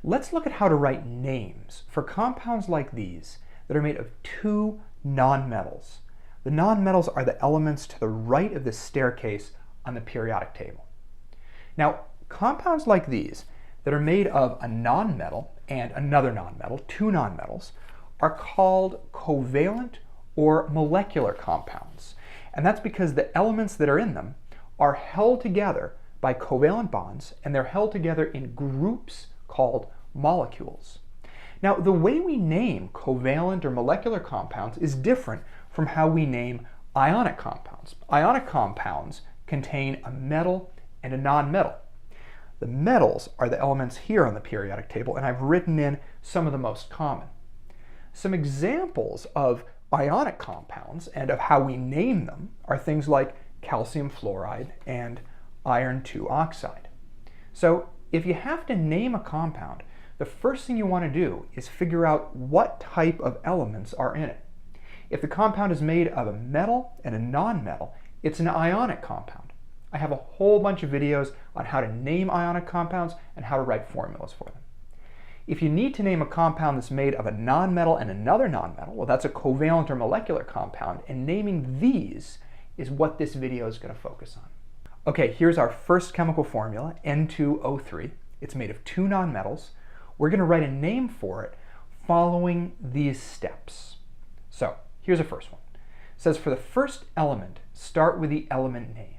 Let's look at how to write names for compounds like these that are made of two nonmetals. The nonmetals are the elements to the right of the staircase on the periodic table. Now, compounds like these that are made of a nonmetal and another nonmetal, two nonmetals, are called covalent or molecular compounds. And that's because the elements that are in them are held together by covalent bonds, and they're held together in groups called molecules. Now, the way we name covalent or molecular compounds is different from how we name ionic compounds. Ionic compounds contain a metal and a nonmetal. The metals are the elements here on the periodic table, and I've written in some of the most common. Some examples of ionic compounds and of how we name them are things like calcium fluoride and iron 2 oxide. So if you have to name a compound, the first thing you want to do is figure out what type of elements are in it. If the compound is made of a metal and a nonmetal, it's an ionic compound. I have a whole bunch of videos on how to name ionic compounds and how to write formulas for them. If you need to name a compound that's made of a nonmetal and another nonmetal, well, that's a covalent or molecular compound, and naming these is what this video is going to focus on. Okay, here's our first chemical formula, N2O3. It's made of two nonmetals. We're going to write a name for it following these steps. So here's the first one. It says for the first element, start with the element name.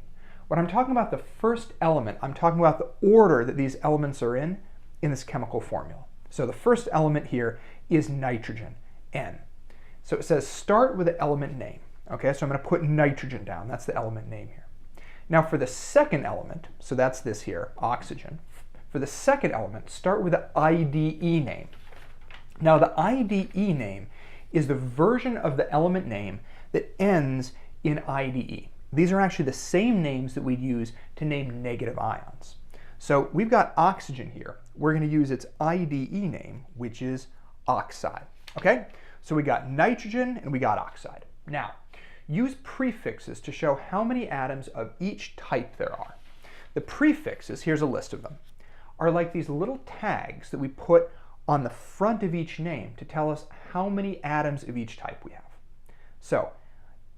When I'm talking about the first element, I'm talking about the order that these elements are in this chemical formula. So the first element here is nitrogen, N. So it says start with the element name. Okay, so I'm going to put nitrogen down. That's the element name here. Now for the second element, so that's this here, oxygen. For the second element, start with the IDE name. Now the IDE name is the version of the element name that ends in IDE. These are actually the same names that we'd use to name negative ions. So we've got oxygen here. We're going to use its IDE name, which is oxide. Okay? So we got nitrogen and we got oxide. Now, use prefixes to show how many atoms of each type there are. The prefixes, here's a list of them, are like these little tags that we put on the front of each name to tell us how many atoms of each type we have. So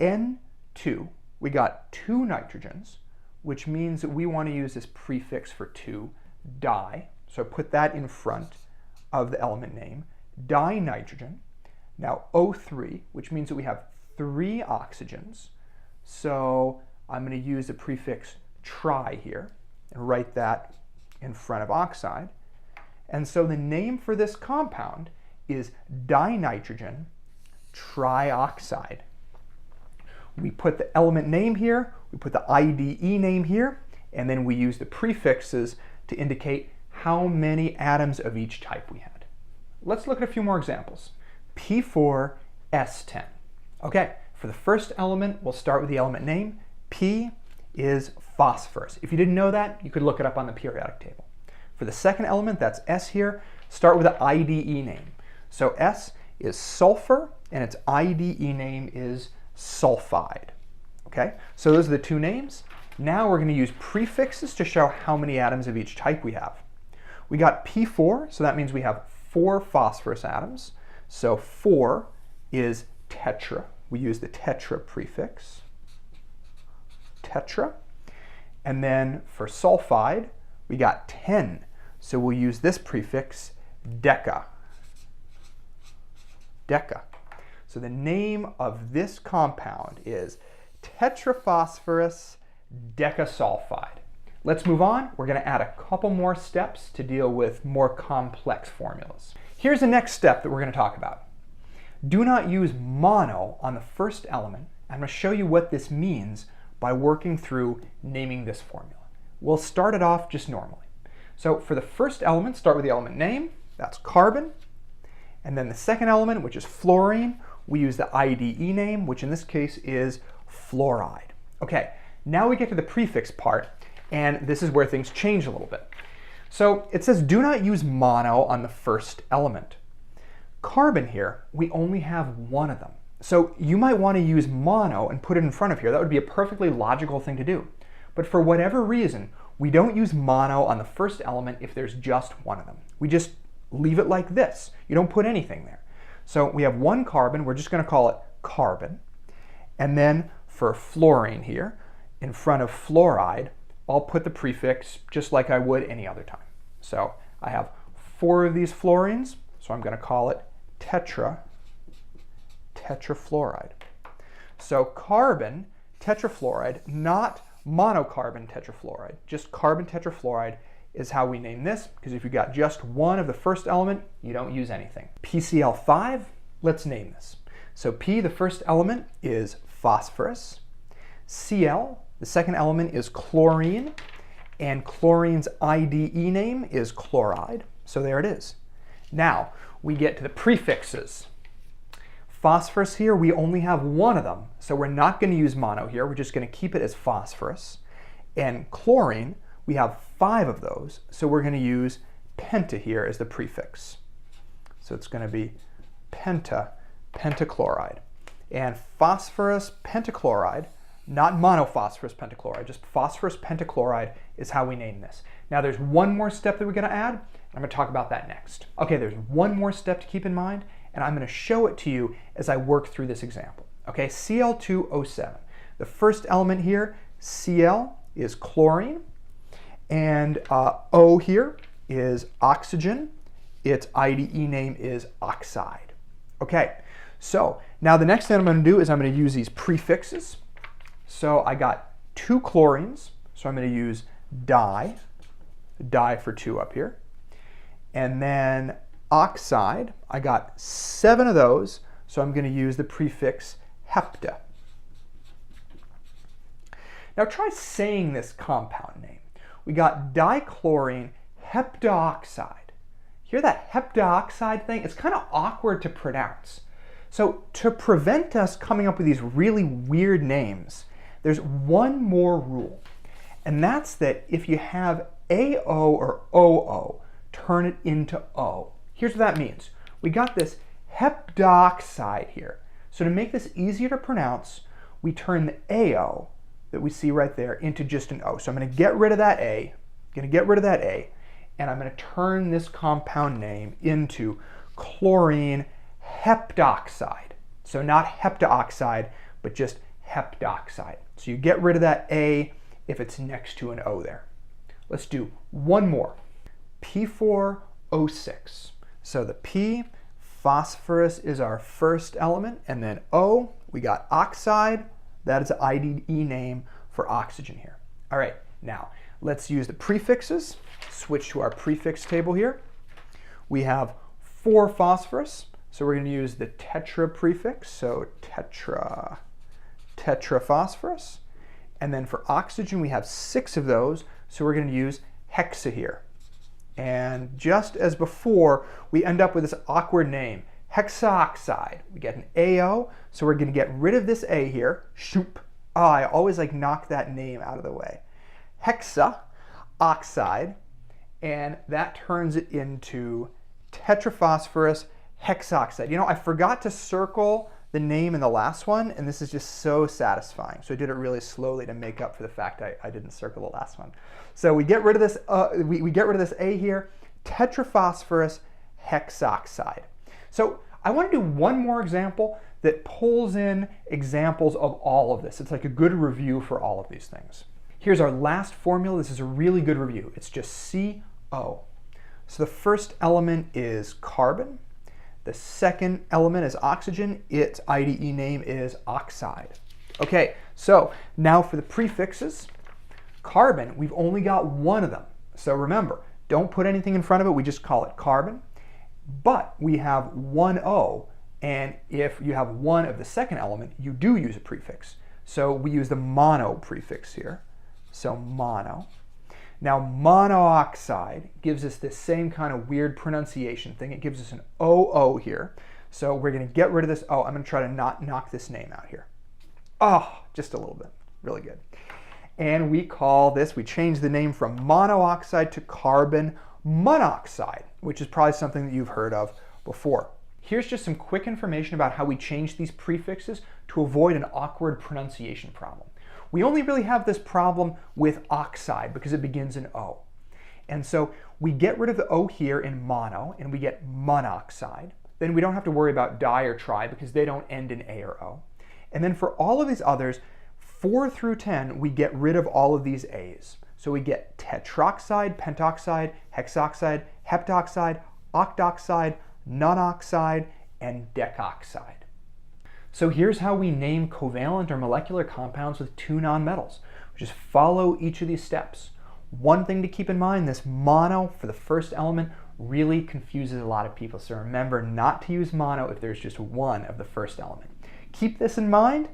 N2, we got two nitrogens, which means that we want to use this prefix for two, di. So put that in front of the element name, dinitrogen. Now O3, which means that we have three oxygens. So I'm going to use the prefix tri here and write that in front of oxide. And so the name for this compound is dinitrogen trioxide. We put the element name here, we put the IDE name here, and then we use the prefixes to indicate how many atoms of each type we had. Let's look at a few more examples. P4S10. Okay, for the first element, we'll start with the element name. P is phosphorus. If you didn't know that, you could look it up on the periodic table. For the second element, that's S here, start with the IDE name. So S is sulfur, and its IDE name is sulfide. Okay, so those are the two names. Now we're going to use prefixes to show how many atoms of each type we have. We got P4, so that means we have 4 phosphorus atoms. So 4 is tetra. We use the tetra prefix, tetra. And then for sulfide, we got 10. So we'll use this prefix, deca. Deca. So the name of this compound is tetraphosphorus decasulfide. Let's move on. We're going to add a couple more steps to deal with more complex formulas. Here's the next step that we're going to talk about. Do not use mono on the first element. I'm going to show you what this means by working through naming this formula. We'll start it off just normally. So for the first element, start with the element name. That's carbon. And then the second element, which is fluorine, we use the IDE name, which in this case is fluoride. Okay, now we get to the prefix part, and this is where things change a little bit. So it says do not use mono on the first element. Carbon here, we only have one of them. So you might want to use mono and put it in front of here. That would be a perfectly logical thing to do. But for whatever reason, we don't use mono on the first element if there's just one of them. We just leave it like this. You don't put anything there. So we have one carbon, we're just going to call it carbon. And then for fluorine here, in front of fluoride, I'll put the prefix just like I would any other time. So I have 4 of these fluorines, so I'm going to call it tetrafluoride. So carbon tetrafluoride, not monocarbon tetrafluoride, just carbon tetrafluoride is how we name this, because if you got just one of the first element, you don't use anything. PCl5, let's name this. So P, the first element, is phosphorus. Cl, the second element, is chlorine, and chlorine's IDE name is chloride. So there it is. Now we get to the prefixes. Phosphorus here, we only have one of them, so we're not going to use mono here. We're just going to keep it as phosphorus. And chlorine, we have 5 of those, so we're going to use penta here as the prefix. So it's going to be pentachloride. And phosphorus pentachloride, not monophosphorus pentachloride, just phosphorus pentachloride is how we name this. Now there's one more step that we're going to add. I'm going to talk about that next. Okay, there's one more step to keep in mind, and I'm going to show it to you as I work through this example. Okay, Cl2O7. The first element here, Cl, is chlorine, and O here is oxygen. Its IDE name is oxide. Okay, so now the next thing I'm going to do is I'm going to use these prefixes. So I got 2 chlorines, so I'm going to use di for 2 up here. And then oxide, I got 7 of those, so I'm going to use the prefix hepta. Now try saying this compound name. We got dichlorine heptaoxide. Hear that heptaoxide thing? It's kind of awkward to pronounce. So to prevent us coming up with these really weird names, there's one more rule, and that's that if you have AO or OO, turn it into O. Here's what that means. We got this heptaoxide here. So to make this easier to pronounce, we turn the AO that we see right there into just an O. So I'm going to get rid of that A, and I'm going to turn this compound name into chlorine heptoxide. So not heptaoxide, but just heptoxide. So you get rid of that A if it's next to an O there. Let's do one more. P4O6. So the P, phosphorus, is our first element, and then O, we got oxide. That is the IDE name for oxygen here. All right, now let's use the prefixes. Switch to our prefix table here. We have 4 phosphorus, so we're going to use the tetra prefix, so tetraphosphorus. And then for oxygen, we have 6 of those, so we're going to use hexa here. And just as before, we end up with this awkward name, hexaoxide. We get an AO, so we're going to get rid of this A here. Shoop. Oh, I always knock that name out of the way. Hexaoxide, and that turns it into tetraphosphorus hexoxide. You know, I forgot to circle the name in the last one, and this is just so satisfying. So I did it really slowly to make up for the fact I didn't circle the last one. So we get rid of this. We get rid of this A here, tetraphosphorus hexoxide. So I want to do one more example that pulls in examples of all of this. It's like a good review for all of these things. Here's our last formula. This is a really good review. It's just CO. So the first element is carbon. The second element is oxygen. Its IDE name is oxide. Okay, so now for the prefixes. Carbon, we've only got one of them. So remember, don't put anything in front of it. We just call it carbon. But we have one O, and if you have one of the second element, you do use a prefix. So we use the mono prefix here. So mono. Now monoxide gives us this same kind of weird pronunciation thing. It gives us an OO here. So we're going to get rid of this O. I'm going to try to not knock this name out here. Oh, just a little bit. Really good. And we call this, we change the name from monoxide to carbon monoxide, which is probably something that you've heard of before. Here's just some quick information about how we change these prefixes to avoid an awkward pronunciation problem. We only really have this problem with oxide because it begins in O. And so we get rid of the O here in mono, and we get monoxide. Then we don't have to worry about di or tri because they don't end in A or O. And then for all of these others, 4 through 10, we get rid of all of these A's. So we get tetroxide, pentoxide, hexoxide, heptoxide, octoxide, nonoxide, and decoxide. So here's how we name covalent or molecular compounds with 2 nonmetals. We just follow each of these steps. One thing to keep in mind, this mono for the first element really confuses a lot of people. So remember not to use mono if there's just one of the first element. Keep this in mind.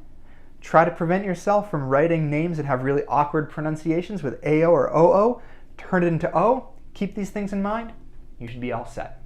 Try to prevent yourself from writing names that have really awkward pronunciations with AO or OO. Turn it into O. Keep these things in mind. You should be all set.